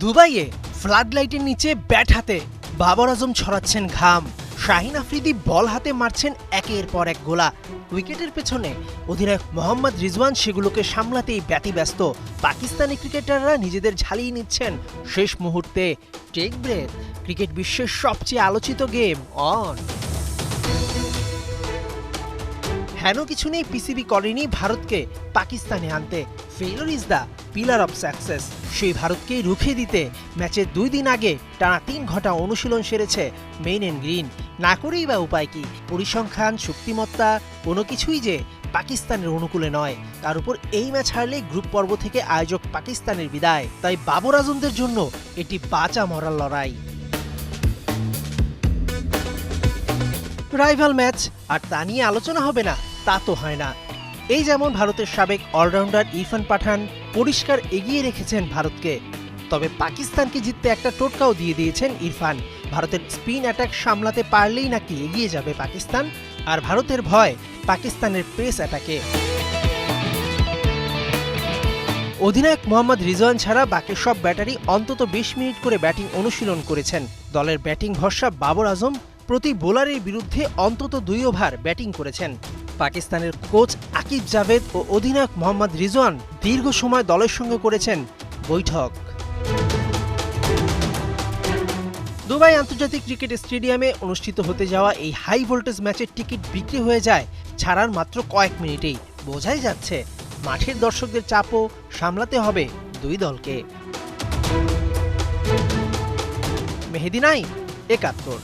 দুবাইয়ে ফ্লাড লাইটের নিচে ব্যাট হাতে বাবর আজম ছড়াচ্ছেন ঘাম। শাহিন আফ্রিদি বল হাতে মারছেন একের পর এক গোলা। উইকেটের পেছনে অধিনায়ক মোহাম্মদ রিজওয়ান সেগুলোকে সামলাতেই ব্যতিব্যস্ত। পাকিস্তানি ক্রিকেটাররা নিজেদের ঝালিয়ে নিচ্ছেন শেষ মুহূর্তে। টেক ব্রেথ, ক্রিকেট বিশ্বের সবচেয়ে আলোচিত গেম অন। হেন কিছু নেই পিসিবি করেনি ভারতকে পাকিস্তানে আনতে। Failure is the pillar of success. সেই ভারতকে রুখে দিতে ম্যাচের 2 দিন আগে টানা 3 ঘন্টা অনুশীলন সেরেছে মেইন এন্ড গ্রিন। না করেই বা উপায় কি? পরিসংখ্যান, শক্তিমত্তা কোনো কিছুই যে পাকিস্তানের অনুকূলে নয়। তার উপর এই ম্যাচ হারলে গ্রুপ পর্ব থেকে আয়োজক পাকিস্তানের বিদায়। তাই বাবর আজমদের জন্য এটি বাঁচা মরার লড়াই। রাইভাল ম্যাচ, আর তা নিয়ে আলোচনা হবে না তা তো হয় না। এই যেমন ভারতের সাবেক অলরাউন্ডার ইরফান পাঠান পরিষ্কার এগিয়ে রেখেছেন ভারতকে। তবে পাকিস্তানকে জিততে একটা টোটকাও দিয়ে দিয়েছেন ইরফান। ভারতের স্পিন অ্যাটাক সামলাতে পারলেই নাকি এগিয়ে যাবে পাকিস্তান। আর ভারতের ভয় পাকিস্তানের পেস অ্যাটাকে। অধিনায়ক মোহাম্মদ রিজওয়ান ছাড়া বাকি সব ব্যাটারি অন্তত 20 মিনিট করে ব্যাটিং অনুশীলন করেছেন। দলের ব্যাটিং ভরসা বাবর আজম প্রতি বোলারের বিরুদ্ধে অন্তত 2 ওভার ব্যাটিং করেছেন। পাকিস্তানের কোচ আকিব জাভেদ ও অধিনায়ক মোহাম্মদ রিজওয়ান দীর্ঘ সময় দলের সঙ্গে করেছেন বৈঠক। দুবাই আন্তর্জাতিক ক্রিকেট স্টেডিয়ামে অনুষ্ঠিত হতে যাওয়া এই হাই ভোল্টেজ ম্যাচের টিকিট বিক্রি হয়ে যায় ছাড়ার মাত্র কয়েক মিনিটেই। বোঝাই যাচ্ছে মাঠের দর্শকদের চাপও সামলাতে হবে 2 দলকে। মেহেদি নাইম, 71।